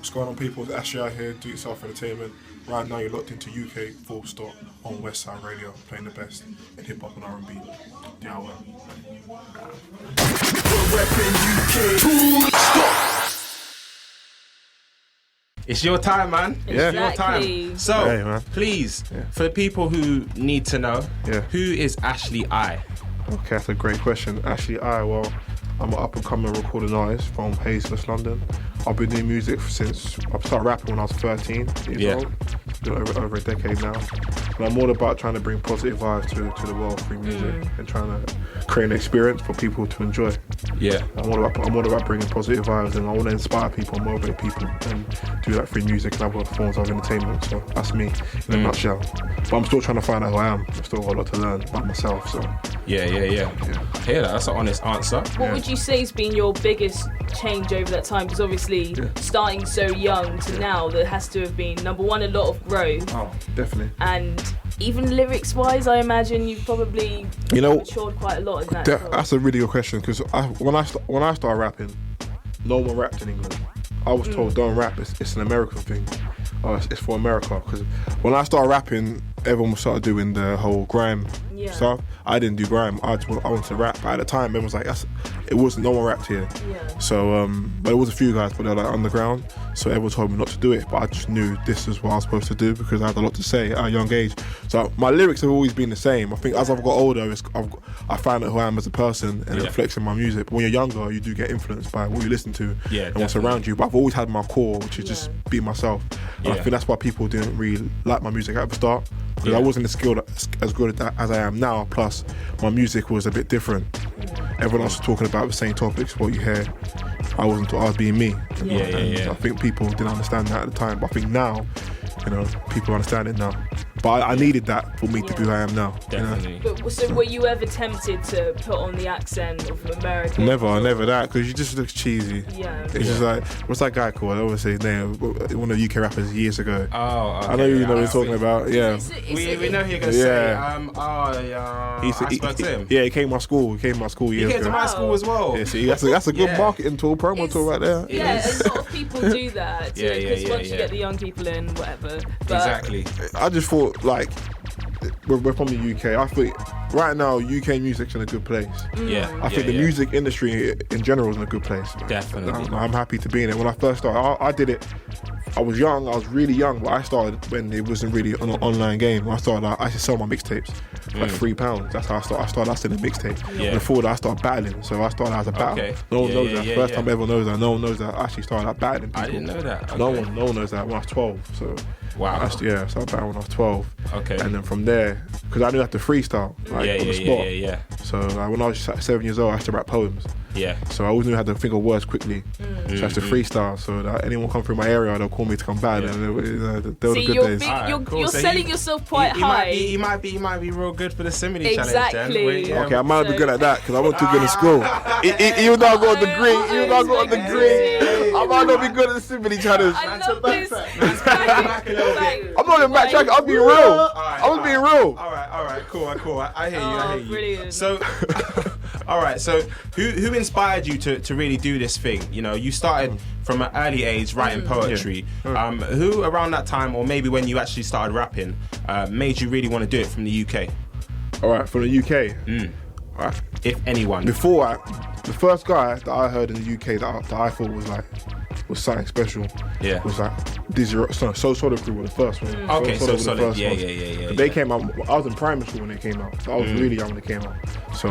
What's going on, people? It's Ashleyi here, Do It Yourself Entertainment. Right now, you're locked into UK Full Stop on Westside Radio, playing the best in hip hop and R&B. DIYENT. It's your time, man. Yeah. It's your time. So, Hey, man. please, for the people who need to know, Yeah. who is Ashleyi? Okay, that's a great question. Actually, well, I'm an up-and-coming recording artist from Hayes, West London. I've been doing music since I started rapping when I was 13 years old. It's been over a decade now. And I'm all about trying to bring positive vibes to the world through music and trying to create an experience for people to enjoy. Yeah. I'm all about bringing positive vibes, and I want to inspire people, motivate people, and do that through music and other forms of entertainment. So that's me in a nutshell. But I'm still trying to find out who I am. I've still got a lot to learn about myself. So Yeah. I hear that. That's an honest answer. What would you say has been your biggest change over that time? Because obviously, starting so young to now, there has to have been, number one, a lot of growth. Oh, definitely. And even lyrics-wise, I imagine you've probably matured quite a lot in that. That's a really good question, because when I started rapping, no one rapped in England. I was told, don't rap, it's an American thing. It's for America. Because when I started rapping, everyone started doing the whole grime stuff. I didn't do grime. I wanted to rap. But at the time, everyone was like, no one rapped here. Yeah. So, but there was a few guys, but they're like underground. So everyone told me not to do it, but I just knew this is what I was supposed to do because I had a lot to say at a young age. So my lyrics have always been the same. I think as I've got older, I found out who I am as a person and it reflects in my music. But when you're younger, you do get influenced by what you listen to and what's around you. But I've always had my core, which is just be myself. And I think that's why people didn't really like my music at the start, because I wasn't as good as I am now. Plus, my music was a bit different. Everyone else was talking about the same topics, what you hear. I was being me. I think people didn't understand that at the time, but I think now, people understand it now. But I needed that for me to be who I am now. Definitely. But so were you ever tempted to put on the accent of America? Never that, because you just look cheesy. Yeah. It's just like, what's that guy called? I always say his name. One of the UK rappers years ago. Oh, okay. I know you know what you're talking about. Yeah. We know who you're gonna say. I spoke to him. Yeah, he came to my school. Years ago. He came to my school as well. Yeah, see, that's a good marketing tool, promo tool right there. Yeah, a lot of people do that. Because once you get the young people in, whatever. But Exactly. I just thought, like, we're from the UK. I think right now UK music's in a good place. I think the music industry in general is in a good place. Definitely. I'm happy to be in it. When I first started, I did it. I was young. I was really young, but I started when it wasn't really an online game. I used to sell my mixtapes for like £3. That's how I started. I started selling mixtapes. Before that, I started battling. So I started as a battle. Okay. No one knows that. First time everyone knows that. No one knows that. I actually started out battling people. I didn't know that. Okay. No one knows that when I was 12. So wow. I started battling when I was 12. Okay. And then from there, because I knew how to freestyle, on the spot. Yeah. So when I was 7 years old, I used to rap poems. Yeah. So I always knew how to think of words quickly. So I used to freestyle. So that anyone come through my area, they'll call me to come back. And they were the good days. You're So selling yourself quite high. He might be real good for the simile Exactly. challenge. Then. Okay, I might not be good at that because I wasn't too good in school. Even though I got a degree, I might not be good at the simile challenge. I love this. I'm not even backtracking. I'm being real. I was being real. All right, cool. I hear you. Brilliant. So, all right. So, who inspired you to really do this thing? You started from an early age writing poetry. Who around that time, or maybe when you actually started rapping, made you really want to do it from the UK? All right, from the UK. All right. If anyone. Before the first guy that I heard in the UK that I thought was something special. Yeah. Was like So Solid Crew was the first one. Okay, So was the Solid. first Yeah. one. They came out. I was in primary school when they came out. So I was really young when they came out. So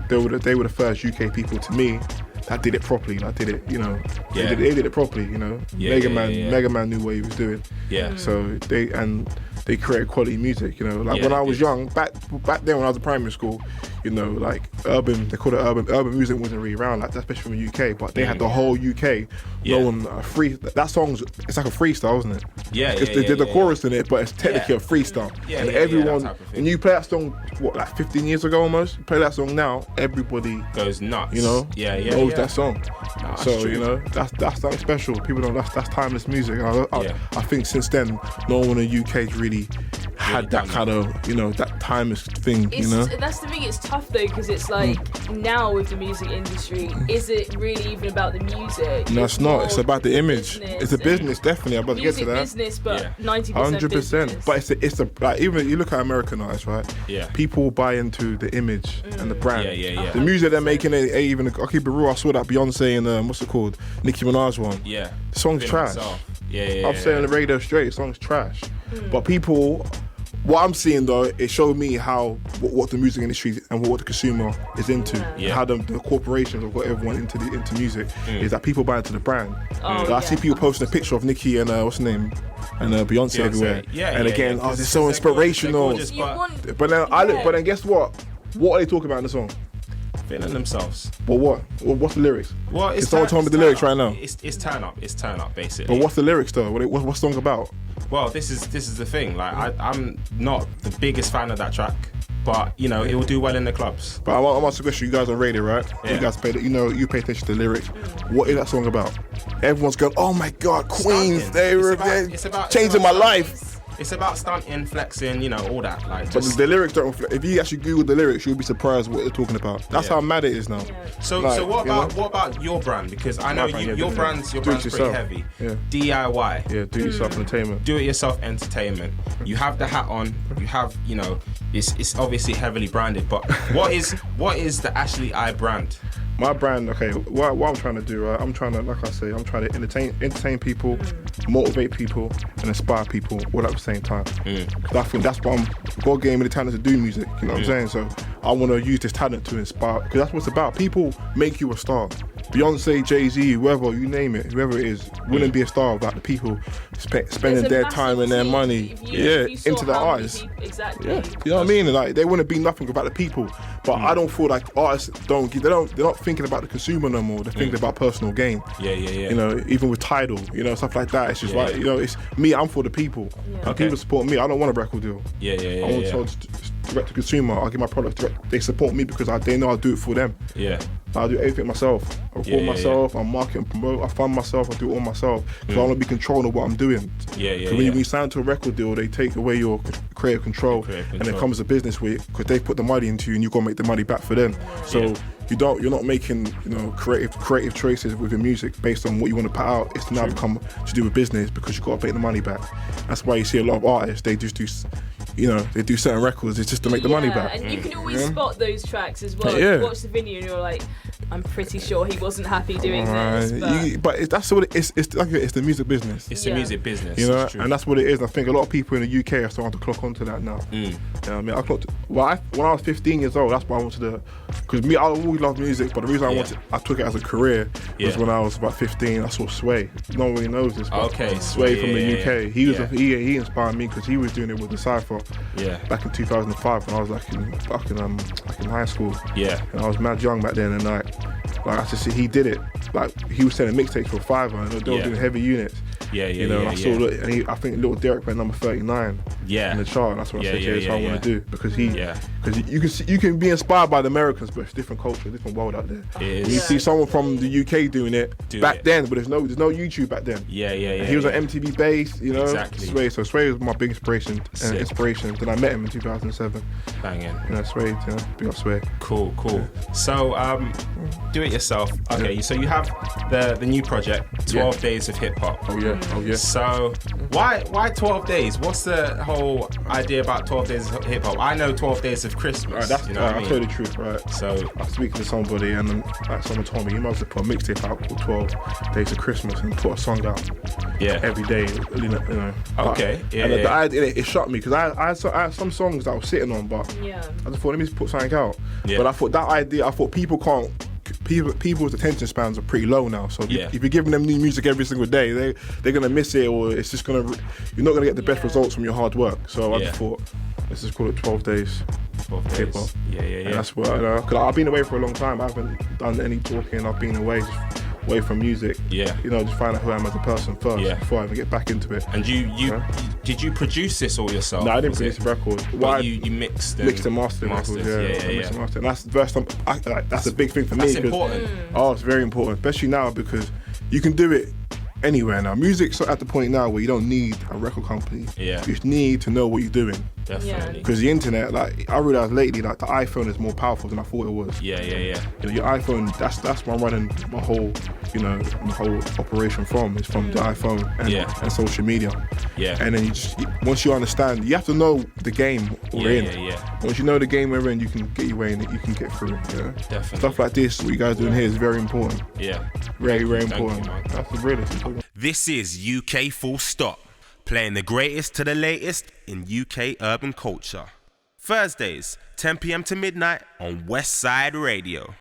they were the first UK people to me that did it properly. That did it, They did it properly, Mega Man knew what he was doing. Yeah. So they created quality music, when I was young, back then when I was in primary school, urban, they called it urban music wasn't really around like that, especially from the UK, but they had the whole UK knowing that song's, it's like a freestyle, isn't it? They did the chorus in it, but it's technically a freestyle. And everyone, when you play that song, like 15 years ago almost, you play that song now, everybody goes nuts. Knows that song. No, so that's something special. People know that's timeless music. I think since then, no one in the UK's really had that kind of timeless thing, It's, you know. That's the thing. It's tough though, because it's like now with the music industry, is it really even about the music? No, it's not. It's more about the image. business It's a business, definitely. I'm about to get to music that. business, but Yeah. 90% 100%. business. But it's a like, even you look at American artists, right? Yeah. People buy into the image and the brand. Yeah. The music they're making, ain't even. I'll keep it real. I saw that Beyonce and what's it called, Nicki Minaj one. Yeah. The song's Feeling trash. myself. Yeah. I'm saying on the radio straight, the song's trash. But people, what I'm seeing though, it showed me how what the music industry and what the consumer is into. Yeah. How the corporations have got everyone into music is that people buy into the brand. I see people posting a picture of Nicki and what's her name and Beyonce everywhere. And again, oh, they're so inspirational. Gorgeous, You want, But then but then guess what? What are they talking about in the song? feeling themselves. But what? What's the lyrics? Well, Can someone tell me the lyrics right now? It's turn up. It's turn up, basically. But what's the lyrics though? What's the song about? Well, this is the thing. Like, I'm not the biggest fan of that track, but you know, it will do well in the clubs. But I'm asking a question. You guys on radio, right? Yeah. You guys pay. You pay attention to the lyrics. What is that song about? Everyone's going, "Oh my God, Queens! Stunting. They're It's about changing my stunting. life." It's about stunting, flexing, you know, all that. Like, But just, the lyrics don't reflect. If you actually Google the lyrics, you'll be surprised what they're talking about. That's Yeah. how mad it is now. so like, what you know? about your brand? Because I know My brand, yeah, your do it. brand's Do it pretty yourself. heavy. Yeah. DIY. Yeah, do yourself entertainment. Do it yourself entertainment. You have the hat on. You have, you know, it's obviously heavily branded. But what is the Ashleyi brand? My brand, okay, what I'm trying to do, right? I'm trying to, like I say, I'm trying to entertain people, motivate people, and inspire people all at the same time. 'Cause I think that's what God gave me the talent to do music. You know what I'm saying? So I want to use this talent to inspire, because that's what it's about. People make you a star. Beyonce, Jay-Z, whoever, you name it, whoever it is, wouldn't be a star without the people spending There's a their massive time and their team. money, If you saw into the how many artists. people- exactly. Yeah, you know what I mean? Like they wouldn't be nothing without the people. But I don't feel like artists they're not thinking about the consumer no more. They're thinking about personal gain. Yeah. You know, even with Tidal, you know, stuff like that. It's just Yeah. like, you know, it's me. I'm for the people. And Okay. people support me. I don't want a record deal. Yeah. I want to direct to consumer. I give my product direct. They support me because they know I'll do it for them. Yeah. I do everything myself. I record Yeah. myself. I market and promote. I fund myself. I do it all myself. Because I want to be controlling of what I'm doing. Yeah. So when you sign to a record deal, they take away your creative control, and it comes a business with it because they put the money into you, and you got to make the money back for them. So you're not making, you know, creative choices with your music based on what you want to put out. It's now become to do with business because you got to make the money back. That's why you see a lot of artists, they just do, you know, they do certain records. It's just to make the money back. And you can always spot those tracks as well. Yeah. You watch the video and you're like, I'm pretty sure he wasn't happy doing this. That's what it is. It's like it's the music business. It's the music business. You know, it's true. and that's what it is. I think a lot of people in the UK are starting to clock onto that now. You know what I mean? When I was 15 years old, that's why I wanted to, because I always loved music, but the reason I took it as a career was when I was about 15, I saw Sway. No one really knows this, but Okay, Sway from the UK. He was Yeah. he inspired me because he was doing it with the Cypher back in 2005 when I was like in high school. Yeah. And I was mad young back then, and like I just see he did it. Like he was selling mixtapes for $5, and they were doing heavy units. You know, I saw, and I think Little Derek went number 39 in the chart, and that's what I said, that's what I want to do, because you can be inspired by the Americans, but it's different culture, different world out there. It When you is. see someone from the UK doing it back then, but there's no YouTube back then. And he was on MTV Base, you know. Exactly. Sway, so Sway was my big inspiration. Sick. Then I met him in 2007. Banging. You know, Sway, you know, big up Sway. Cool. So, do it yourself. Okay, so you have the new project, 12 Days of Hip Hop. Oh yeah. So, why 12 days? What's the whole idea about 12 Days of Hip Hop? I know 12 Days of Christmas. Right, you know what I I'll mean? tell you the truth, right? So, I was speaking to somebody, and someone told me he must have put a mixtape out called 12 Days of Christmas and put a song out every day. You know. Okay. The idea, it shocked me because I had some songs that I was sitting on, but I just thought, let me just put something out. But I thought that idea, people's attention spans are pretty low now. So if you're giving them new music every single day, they're gonna miss it, or it's just you're not gonna get the best results from your hard work. So I just thought, let's just call it 12 Days. 12 days. Hip hop. And that's what, because I've been away for a long time. I haven't done any talking. I've been away from music. You know, just find out who I am as a person first before I even get back into it. And did you produce this all yourself? No, I didn't produce the record. But you mixed and mastered records. Mixed and mastered. And that's the first time. That's a big thing for me. That's important. Oh, it's very important, especially now, because you can do it anywhere now. Music's at the point now where you don't need a record company. Yeah. You just need to know what you're doing. Definitely. Because the internet, like I realized lately, like the iPhone is more powerful than I thought it was. Yeah. You know, your iPhone, that's where I'm running my whole, my whole operation from. Is from the iPhone and social media. Yeah. And then once you understand, you have to know the game we're in. Yeah. Once you know the game we're in, you can get your way in it. You can get through it. You know? Definitely. Stuff like this, what you guys doing here is very important. Yeah. Very, very Thank you, important. man. That's the realest. This is UK Full Stop, playing the greatest to the latest in UK urban culture. Thursdays, 10 p.m. to midnight on West Side Radio.